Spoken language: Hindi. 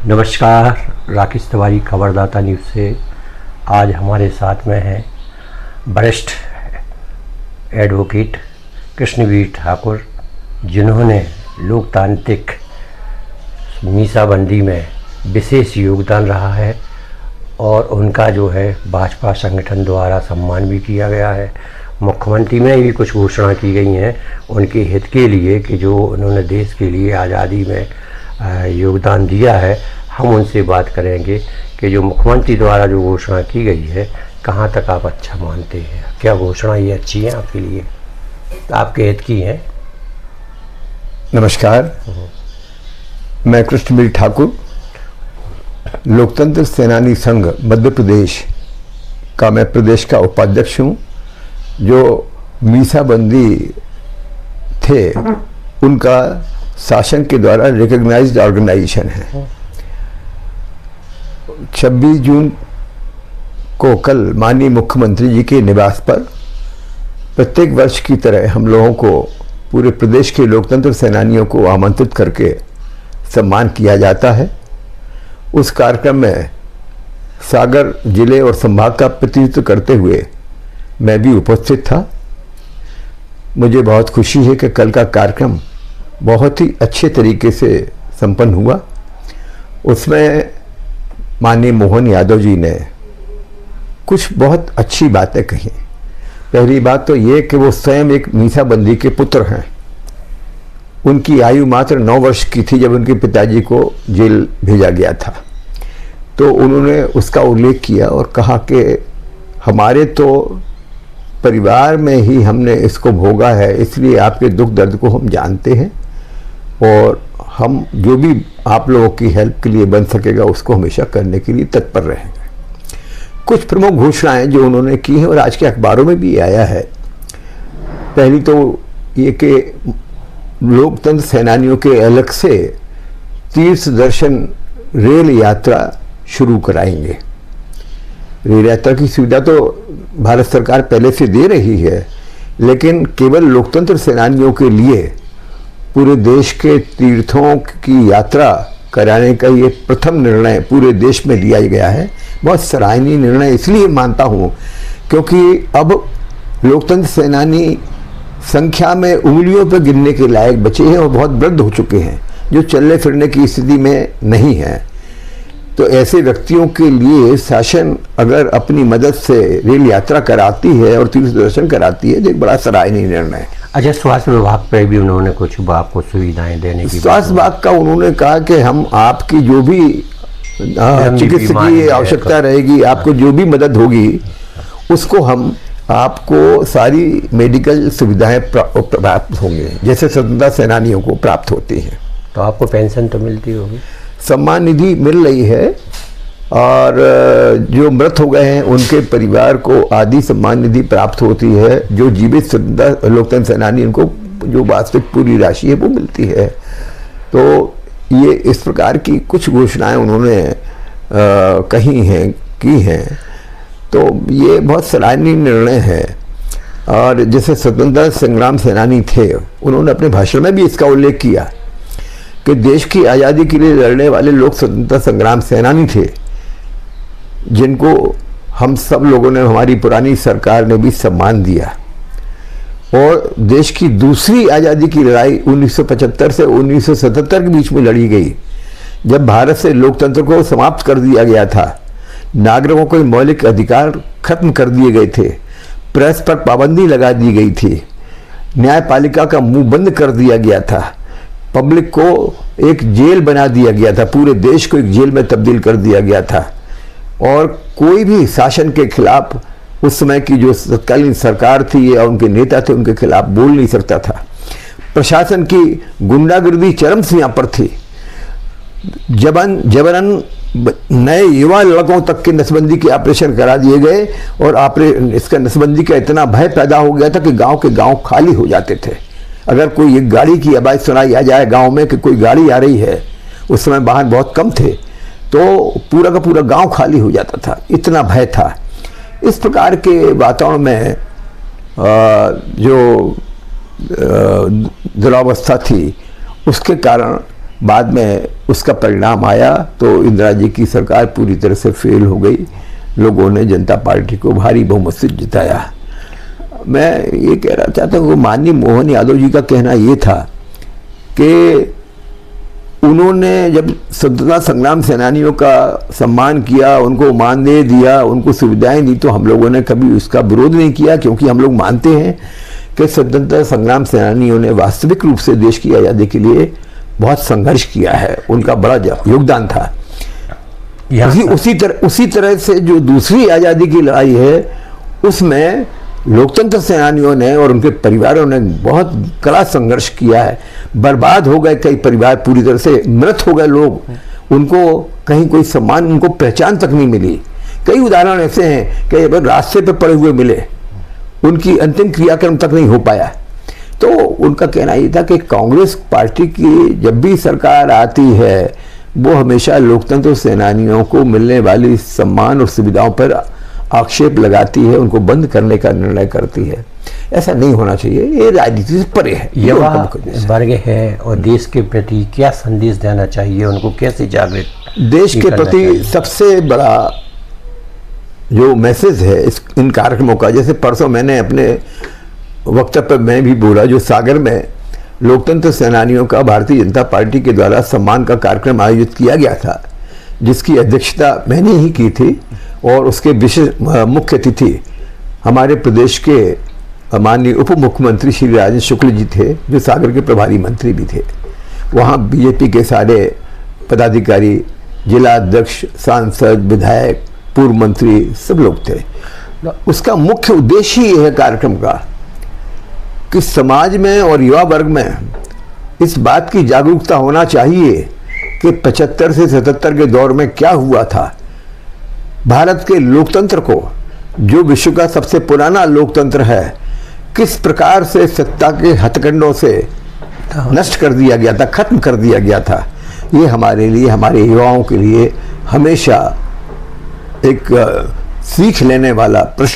नमस्कार, राकेश तिवारी खबरदाता न्यूज़ से। आज हमारे साथ में हैं वरिष्ठ एडवोकेट कृष्णवीर ठाकुर, जिन्होंने लोकतांत्रिक मीसाबंदी में विशेष योगदान रहा है और उनका जो है भाजपा संगठन द्वारा सम्मान भी किया गया है। मुख्यमंत्री में भी कुछ घोषणा की गई हैं उनके हित के लिए कि जो उन्होंने देश के लिए आज़ादी में योगदान दिया है। हम उनसे बात करेंगे कि जो मुख्यमंत्री द्वारा जो घोषणा की गई है कहाँ तक आप अच्छा मानते हैं, क्या घोषणा ये अच्छी है आपके लिए, आपके हित की है। नमस्कार, मैं कृष्णवीर ठाकुर, लोकतंत्र सेनानी संघ मध्य प्रदेश का मैं प्रदेश का उपाध्यक्ष हूँ। जो मीसाबंदी थे उनका शासन के द्वारा रिकॉग्नाइज्ड ऑर्गेनाइजेशन है। 26 जून को कल माननीय मुख्यमंत्री जी के निवास पर प्रत्येक वर्ष की तरह हम लोगों को पूरे प्रदेश के लोकतंत्र सेनानियों को आमंत्रित करके सम्मान किया जाता है। उस कार्यक्रम में सागर जिले और संभाग का प्रतिनिधित्व करते हुए मैं भी उपस्थित था। मुझे बहुत खुशी है कि कल का कार्यक्रम बहुत ही अच्छे तरीके से संपन्न हुआ। उसमें माननीय मोहन यादव जी ने कुछ बहुत अच्छी बातें कही। पहली बात तो ये कि वो स्वयं एक मीसाबंदी के पुत्र हैं। उनकी आयु मात्र 9 वर्ष की थी जब उनके पिताजी को जेल भेजा गया था। तो उन्होंने उसका उल्लेख किया और कहा कि हमारे तो परिवार में ही हमने इसको भोगा है, इसलिए आपके दुख दर्द को हम जानते हैं और हम जो भी आप लोगों की हेल्प के लिए बन सकेगा उसको हमेशा करने के लिए तत्पर रहेंगे। कुछ प्रमुख घोषणाएं जो उन्होंने की हैं और आज के अखबारों में भी आया है। पहली तो ये कि लोकतंत्र सेनानियों के अलग से तीर्थ दर्शन रेल यात्रा शुरू कराएंगे। रेल यात्रा की सुविधा तो भारत सरकार पहले से दे रही है, लेकिन केवल लोकतंत्र सेनानियों के लिए पूरे देश के तीर्थों की यात्रा कराने का ये प्रथम निर्णय पूरे देश में लिया गया है। बहुत सराहनीय निर्णय इसलिए मानता हूँ क्योंकि अब लोकतंत्र सेनानी संख्या में उंगलियों पर गिनने के लायक बचे हैं और बहुत वृद्ध हो चुके हैं, जो चलने फिरने की स्थिति में नहीं है। तो ऐसे व्यक्तियों के लिए शासन अगर अपनी मदद से रेल यात्रा कराती है और तीर्थ दर्शन कराती है तो एक बड़ा सराहनीय निर्णय है। अच्छा, स्वास्थ्य विभाग पर भी उन्होंने कुछ आपको सुविधाएं देने की स्वास्थ्य विभाग का उन्होंने कहा कि हम आपकी जो भी चिकित्सकीय आवश्यकता रहेगी, आपको जो भी मदद होगी उसको हम आपको सारी मेडिकल सुविधाएं प्राप्त होंगे जैसे स्वतंत्रता सेनानियों को प्राप्त होती हैं। तो आपको पेंशन तो मिलती होगी, सम्मान निधि मिल रही है और जो मृत हो गए हैं उनके परिवार को आदि सम्मान निधि प्राप्त होती है। जो जीवित स्वतंत्रता लोकतंत्र सेनानी उनको जो वास्तविक पूरी राशि है वो मिलती है। तो ये इस प्रकार की कुछ घोषणाएं उन्होंने की हैं। तो ये बहुत सराहनीय निर्णय है। और जैसे स्वतंत्रता संग्राम सेनानी थे, उन्होंने अपने भाषण में भी इसका उल्लेख किया कि देश की आज़ादी के लिए लड़ने वाले लोग स्वतंत्रता संग्राम सेनानी थे, जिनको हम सब लोगों ने, हमारी पुरानी सरकार ने भी सम्मान दिया। और देश की दूसरी आज़ादी की लड़ाई 1975 से 1977 के बीच में लड़ी गई, जब भारत से लोकतंत्र को समाप्त कर दिया गया था, नागरिकों के मौलिक अधिकार खत्म कर दिए गए थे, प्रेस पर पाबंदी लगा दी गई थी, न्यायपालिका का मुंह बंद कर दिया गया था, पब्लिक को एक जेल बना दिया गया था, पूरे देश को एक जेल में तब्दील कर दिया गया था और कोई भी शासन के खिलाफ उस समय की जो तत्कालीन सरकार थी या उनके नेता थे उनके खिलाफ बोल नहीं सकता था। प्रशासन की गुंडागर्दी चरम सीमा पर थी। जबरन नए युवा लड़कों तक के नसबंदी के ऑपरेशन करा दिए गए और इसका नसबंदी का इतना भय पैदा हो गया था कि गांव के गांव खाली हो जाते थे। अगर कोई एक गाड़ी की आवाज़ सुनाई आ जाए गांव में कि कोई गाड़ी आ रही है, उस समय वाहन बहुत कम थे, तो पूरा का पूरा गांव खाली हो जाता था, इतना भय था। इस प्रकार के वातावरण में जो दुरावस्था थी उसके कारण बाद में उसका परिणाम आया तो इंदिरा जी की सरकार पूरी तरह से फेल हो गई। लोगों ने जनता पार्टी को भारी बहुमत से जिताया। मैं ये कह रहा चाहता हूँ, माननीय मोहन यादव जी का कहना ये था कि उन्होंने जब स्वतंत्रता संग्राम सेनानियों का सम्मान किया, उनको मानदेय दिया, उनको सुविधाएं दी, तो हम लोगों ने कभी उसका विरोध नहीं किया, क्योंकि हम लोग मानते हैं कि स्वतंत्रता संग्राम सेनानियों ने वास्तविक रूप से देश की आज़ादी के लिए बहुत संघर्ष किया है, उनका बड़ा योगदान था। उसी तरह से जो दूसरी आज़ादी की लड़ाई है उसमें लोकतंत्र सेनानियों ने और उनके परिवारों ने बहुत कड़ा संघर्ष किया है। बर्बाद हो गए कई परिवार, पूरी तरह से मृत हो गए लोग, उनको कहीं कोई सम्मान, उनको पहचान तक नहीं मिली। कई उदाहरण ऐसे हैं कि रास्ते पे पड़े हुए मिले, उनकी अंतिम क्रियाक्रम तक नहीं हो पाया। तो उनका कहना ये था कि कांग्रेस पार्टी की जब भी सरकार आती है वो हमेशा लोकतंत्र सेनानियों को मिलने वाली सम्मान और सुविधाओं पर आक्षेप लगाती है, उनको बंद करने का निर्णय करती है। ऐसा नहीं होना चाहिए, ये राजनीति से परे है। युवा वर्ग है और देश के प्रति क्या संदेश देना चाहिए, उनको कैसे जागृत देश के प्रति सबसे बड़ा जो मैसेज है इन कार्यक्रमों का, जैसे परसों मैंने अपने वक्तव्य में भी बोला, जो सागर में लोकतंत्र सेनानियों का भारतीय जनता पार्टी के द्वारा सम्मान का कार्यक्रम आयोजित किया गया था, जिसकी अध्यक्षता मैंने ही की थी और उसके विशेष मुख्य अतिथि हमारे प्रदेश के माननीय उप मुख्यमंत्री श्री राजेंद्र शुक्ल जी थे, जो सागर के प्रभारी मंत्री भी थे। वहाँ बीजेपी के सारे पदाधिकारी, जिला अध्यक्ष, सांसद, विधायक, पूर्व मंत्री सब लोग थे। उसका मुख्य उद्देश्य ही है कार्यक्रम का कि समाज में और युवा वर्ग में इस बात की जागरूकता होना चाहिए कि 75 से 77 के दौर में क्या हुआ था। भारत के लोकतंत्र को, जो विश्व का सबसे पुराना लोकतंत्र है, किस प्रकार से सत्ता के हथकंडों से नष्ट कर दिया गया था, खत्म कर दिया गया था। ये हमारे लिए, हमारे युवाओं के लिए हमेशा एक सीख लेने वाला प्रश्न